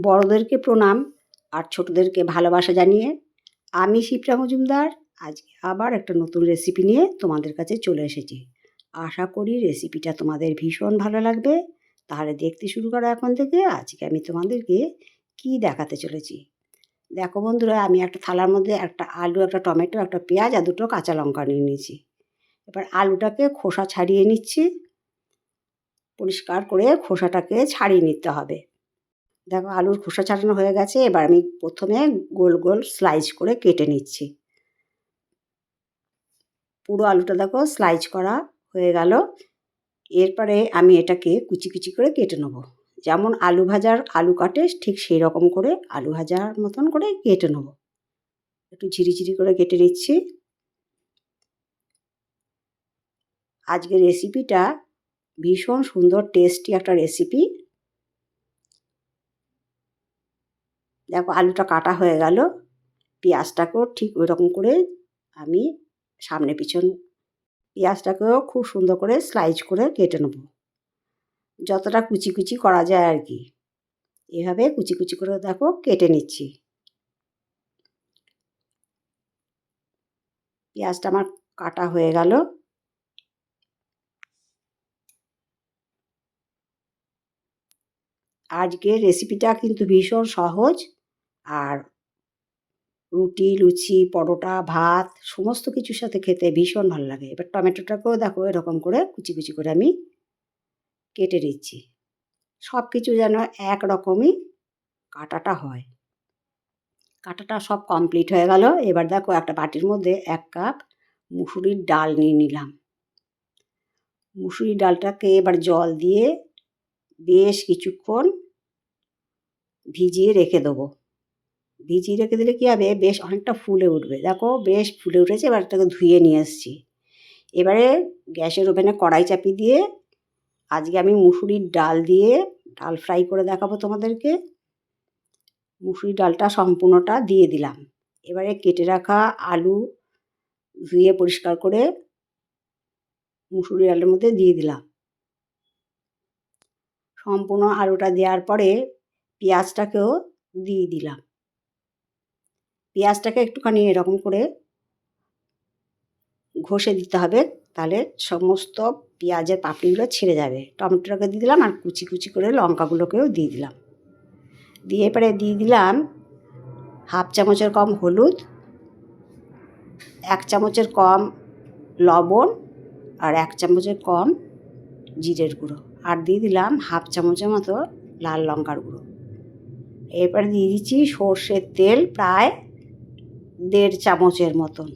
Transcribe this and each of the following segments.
বড়দেরকে প্রণাম আর ছোটদেরকে ভালোবাসা জানিয়ে আমি শিপ্রা মজুমদার আজকে আবার একটা নতুন রেসিপি নিয়ে তোমাদের কাছে চলে এসেছি। আশা করি রেসিপিটা তোমাদের ভীষণ ভালো লাগবে। তাহলে দেখতে শুরু করো এখন থেকে। আজকে আমি তোমাদেরকে কি দেখাতে চলেছি দেখো বন্ধুরা, আমি একটা থালার মধ্যে একটা আলু, একটা টমেটো, একটা পেঁয়াজ আর দুটো কাঁচা লঙ্কা নিয়ে নিয়েছি। এবার আলুটাকে খোসা ছাড়িয়ে নিচ্ছি। পরিষ্কার করে খোসাটাকে ছাড়িয়ে নিতে হবে। দেখো আলুর খোসা ছাড়ানো হয়ে গেছে। এবার আমি প্রথমে গোল গোল স্লাইস করে কেটে নিচ্ছি। পুরো আলুটা দেখো স্লাইস করা হয়ে গেল। এরপরে আমি এটাকে কুচি কুচি করে কেটে নেব। যেমন আলু ভাজার আলু কাটে ঠিক সেই রকম করে আলু ভাজার মতন করে কেটে নেব। একটু ঝিরিঝিরি করে কেটে নিচ্ছি। আজকের রেসিপিটা ভীষণ সুন্দর টেস্টি একটা রেসিপি। দেখো আলুটা কাটা হয়ে গেল। পেঁয়াজটাকেও ঠিক ওই রকম করে আমি সামনে পিছন পেঁয়াজটাকেও খুব সুন্দর করে স্লাইস করে কেটে নেব। যতটা কুচি কুচি করা যায় আর কি, এভাবে কুচি কুচি করে দেখো কেটে নিচ্ছি। পেঁয়াজটা আমার কাটা হয়ে গেল। আজকের রেসিপিটা কিন্তু ভীষণ সহজ, আর রুটি, লুচি, পরোটা, ভাত সমস্ত কিছুর সাথে খেতে ভীষণ ভালো লাগে। এবার টমেটোটাকেও দেখো এরকম করে কুচি কুচি করে আমি কেটে নিচ্ছি। সব কিছু যেন একরকমই কাটাটা হয়। কাটাটা সব কমপ্লিট হয়ে গেল। এবার দেখো একটা বাটির মধ্যে 1 কাপ মুসুরির ডাল নিয়ে নিলাম। মুসুরির ডালটাকে এবার জল দিয়ে বেশ কিছুক্ষণ ভিজিয়ে রেখে দেবো। ভিজিয়ে রেখে দিলে কী হবে, বেশ অনেকটা ফুলে উঠবে। দেখো বেশ ফুলে উঠেছে। এবার এটাকে ধুয়ে নিয়ে এসেছি। এবারে গ্যাসের ওভেনে কড়াই চাপিয়ে দিয়ে আজকে আমি মুসুরির ডাল দিয়ে ডাল ফ্রাই করে দেখাবো তোমাদেরকে। মুসুরির ডালটা সম্পূর্ণটা দিয়ে দিলাম। এবারে কেটে রাখা আলু ধুয়ে পরিষ্কার করে মুসুরি ডালের মধ্যে দিয়ে দিলাম। সম্পূর্ণ আলুটা দেওয়ার পরে পেঁয়াজটাকেও দিয়ে দিলাম। পেঁয়াজটাকে একটুখানি এরকম করে ঘষে দিতে হবে, তাহলে সমস্ত পেঁয়াজের পাপড়িগুলো ছেড়ে যাবে। টমেটোটাকে দিয়ে দিলাম আর কুচি কুচি করে লঙ্কাগুলোকেও দিয়ে দিলাম। দিয়ে এবারে দিয়ে দিলাম 1/2 চামচের কম হলুদ, 1 চামচের কম লবণ আর 1 চামচের কম জিরের গুঁড়ো, আর দিয়ে দিলাম 1/2 চামচের মতো লাল লঙ্কার গুঁড়ো। এরপরে দিয়ে দিচ্ছি সর্ষের তেল প্রায় 1.5 চামচের মতন।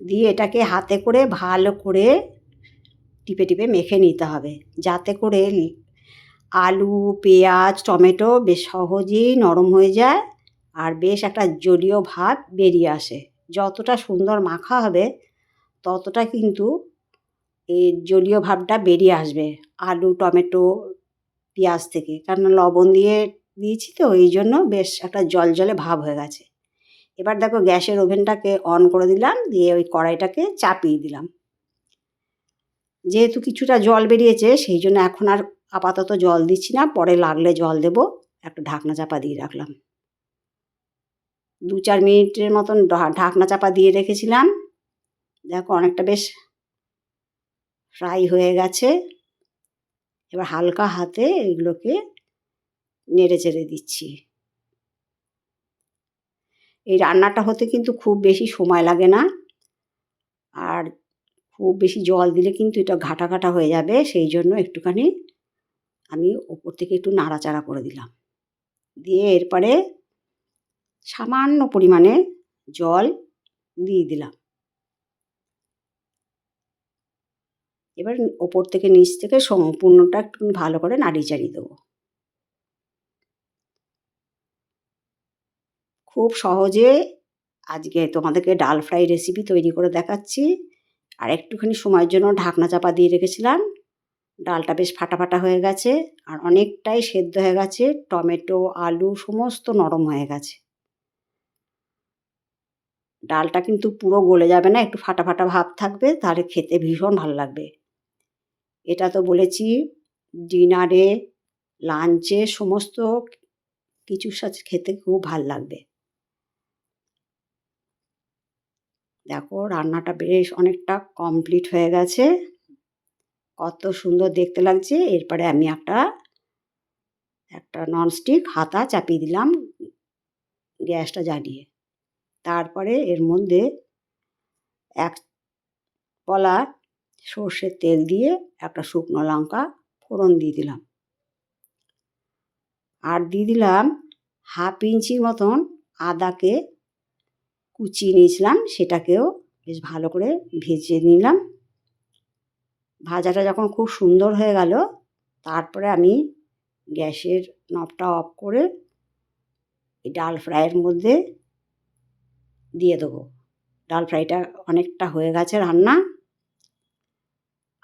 দিয়ে এটাকে হাতে করে ভালো করে টিপে টিপে মেখে নিতে হবে, যাতে করে আলু, পেঁয়াজ, টমেটো বেশ সহজেই নরম হয়ে যায় আর বেশ একটা জলীয় ভাব বেরিয়ে আসে। যতটা সুন্দর মাখা হবে ততটা কিন্তু এই জলীয় ভাবটা বেরিয়ে আসবে আলু, টমেটো, পেঁয়াজ থেকে। কারণ লবণ দিয়েছি তো, এই জন্য বেশ একটা জলজলে ভাব হয়ে গেছে। এবার দেখো গ্যাসের ওভেনটাকে অন করে দিলাম, দিয়ে ওই কড়াইটাকে চাপিয়ে দিলাম। যেহেতু কিছুটা জল বেরিয়েছে সেই জন্য এখন আর আপাতত জল দিচ্ছি না, পরে লাগলে জল দেব। একটা ঢাকনা চাপা দিয়ে রাখলাম। 2-4 মিনিটের মতন ঢাকনা চাপা দিয়ে রেখেছিলাম। দেখো অনেকটা বেশ ফ্রাই হয়ে গেছে। এবার হালকা হাতে এগুলোকে নেড়ে চেড়ে দিচ্ছি। এই রান্নাটা হতে কিন্তু খুব বেশি সময় লাগে না, আর খুব বেশি জল দিলে কিন্তু এটা ঘাটা ঘাটা হয়ে যাবে। সেই জন্য একটুখানি আমি ওপর থেকে একটু নাড়াচাড়া করে দিলাম। দিয়ে এরপরে সামান্য পরিমাণে জল দিয়ে দিলাম। এবার ওপর থেকে নিচ থেকে সম্পূর্ণটা একটু ভালো করে নাড়িয়ে চাড়িয়ে দেবো। খুব সহজে আজকে তোমাদেরকে ডাল ফ্রাই রেসিপি তৈরি করে দেখাচ্ছি। আর একটুখানি সময়ের জন্য ঢাকনা চাপা দিয়ে রেখেছিলাম। ডালটা বেশ ফাটা ফাটা হয়ে গেছে আর অনেকটাই সেদ্ধ হয়ে গেছে। টমেটো, আলু সমস্ত নরম হয়ে গেছে। ডালটা কিন্তু পুরো গলে যাবে না, একটু ফাটা ফাটা ভাব থাকবে, তাহলে খেতে ভীষণ ভালো লাগবে। এটা তো বলেছি ডিনারে, লাঞ্চে সমস্ত কিছুর সাথে খেতে খুব ভাল লাগবে। দেখো রান্নাটা বেশ অনেকটা কমপ্লিট হয়ে গেছে, কত সুন্দর দেখতে লাগছে। এরপরে আমি একটা ননস্টিক হাতা চাপিয়ে দিলাম গ্যাসটা জ্বালিয়ে। তারপরে এর মধ্যে এক পলা সর্ষের তেল দিয়ে একটা শুকনো লঙ্কা ফোড়ন দিয়ে দিলাম, আর দিয়ে দিলাম 1/2 ইঞ্চির মতন আদাকে কুচিয়ে নিয়েছিলাম, সেটাকেও বেশ ভালো করে ভেজে নিলাম। ভাজাটা যখন খুব সুন্দর হয়ে গেল, তারপরে আমি গ্যাসের নবটা অফ করে এই ডাল ফ্রাইয়ের মধ্যে দিয়ে দেবো। ডাল ফ্রাইটা অনেকটা হয়ে গেছে রান্না,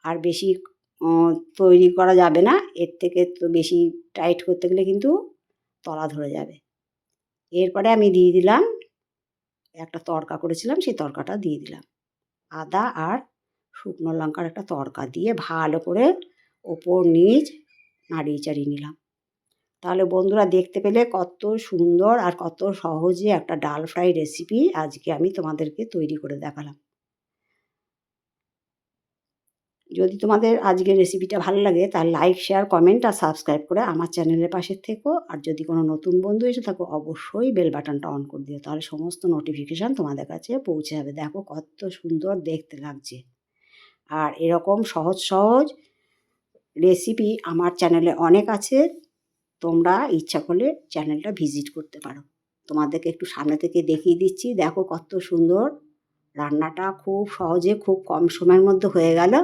আর বেশি তৈরি করা যাবে না, এর থেকে তো বেশি টাইট করতে গেলে কিন্তু তলা ধরে যাবে। এরপরে আমি দিয়ে দিলাম একটা তড়কা করেছিলাম, সেই তড়কাটা দিয়ে দিলাম। আদা আর শুকনো লঙ্কার একটা তড়কা দিয়ে ভালো করে ওপর নিচ নাড়িয়ে চাড়িয়ে নিলাম। তাহলে বন্ধুরা দেখতে পেলে কত সুন্দর আর কত সহজে একটা ডাল ফ্রাই রেসিপি আজকে আমি তোমাদেরকে তৈরি করে দেখালাম। যদি তোমাদের আজকের রেসিপিটা ভালো লাগে তাহলে লাইক, শেয়ার, কমেন্ট আর সাবস্ক্রাইব করে আমার চ্যানেলের পাশে থেকো। আর যদি কোনো নতুন বন্ধু এসে থাকো অবশ্যই বেল বাটনটা অন করে দিও, তাহলে সমস্ত নোটিফিকেশান তোমাদের কাছে পৌঁছে যাবে। দেখো কত সুন্দর দেখতে লাগছে। আর এরকম সহজ সহজ রেসিপি আমার চ্যানেলে অনেক আছে, তোমরা ইচ্ছা করলে চ্যানেলটা ভিজিট করতে পারো। তোমাদেরকে একটু সামনে থেকে দেখিয়ে দিচ্ছি, দেখো কত সুন্দর রান্নাটা খুব সহজে খুব কম সময়ের মধ্যে হয়ে গেল।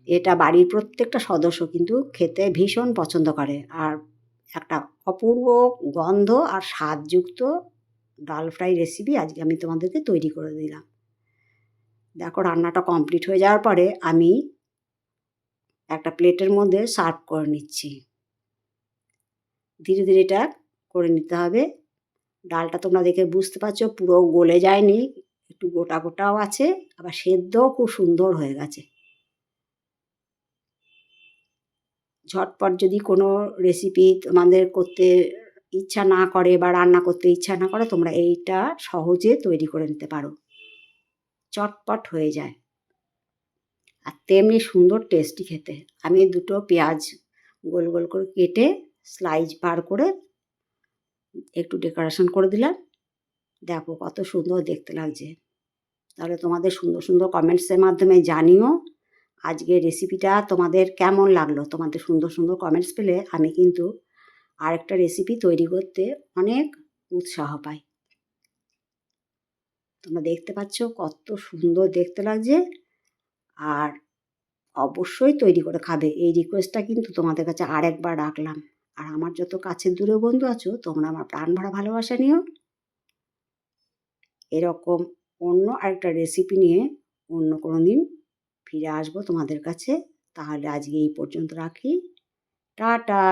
এটা বাড়ির প্রত্যেকটা সদস্য কিন্তু খেতে ভীষণ পছন্দ করে, আর একটা অপূর্ব গন্ধ আর স্বাদযুক্ত ডাল ফ্রাই রেসিপি আজকে আমি তোমাদেরকে তৈরি করে দিলাম। দেখো রান্নাটা কমপ্লিট হয়ে যাওয়ার পরে আমি একটা প্লেটের মধ্যে সার্ভ করে নিচ্ছি। ধীরে ধীরে এটা করে নিতে হবে। ডালটা তোমরা দেখে বুঝতে পারছো পুরো গলে যায়নি, একটু গোটা গোটাও আছে, আবার সেদ্ধও খুব সুন্দর হয়ে গেছে। ঝটপট যদি কোনো রেসিপি তোমাদের করতে ইচ্ছা না করে বা রান্না করতে ইচ্ছা না করে, তোমরা এইটা সহজে তৈরি করে নিতে পারো, চটপট হয়ে যায় আর তেমনি সুন্দর টেস্টি খেতে। আমি দুটো পেঁয়াজ গোল গোল করে কেটে স্লাইস বার করে একটু ডেকোরেশন করে দিলাম। দেখো কত সুন্দর দেখতে লাগছে। তাহলে তোমাদের সুন্দর সুন্দর কমেন্টসের মাধ্যমে জানিও আজকের রেসিপিটা তোমাদের কেমন লাগলো। তোমাদের সুন্দর সুন্দর কমেন্টস পেলে আমি কিন্তু আরেকটা রেসিপি তৈরি করতে অনেক উৎসাহ পাই। তোমরা দেখতে পাচ্ছ কত সুন্দর দেখতে লাগছে, আর অবশ্যই তৈরি করে খাবে, এই রিকোয়েস্টটা কিন্তু তোমাদের কাছে আরেকবার রাখলাম। আর আমার যত কাছের দূরে বন্ধু আছো, তোমরা আমার প্রাণ ভরা ভালোবাসা নিও। এরকম অন্য আরেকটা রেসিপি নিয়ে অন্য কোনো দিন ফিরে আসবো তোমাদের কাছে। তাহলে আজকে এই পর্যন্ত রাখি, টাটা।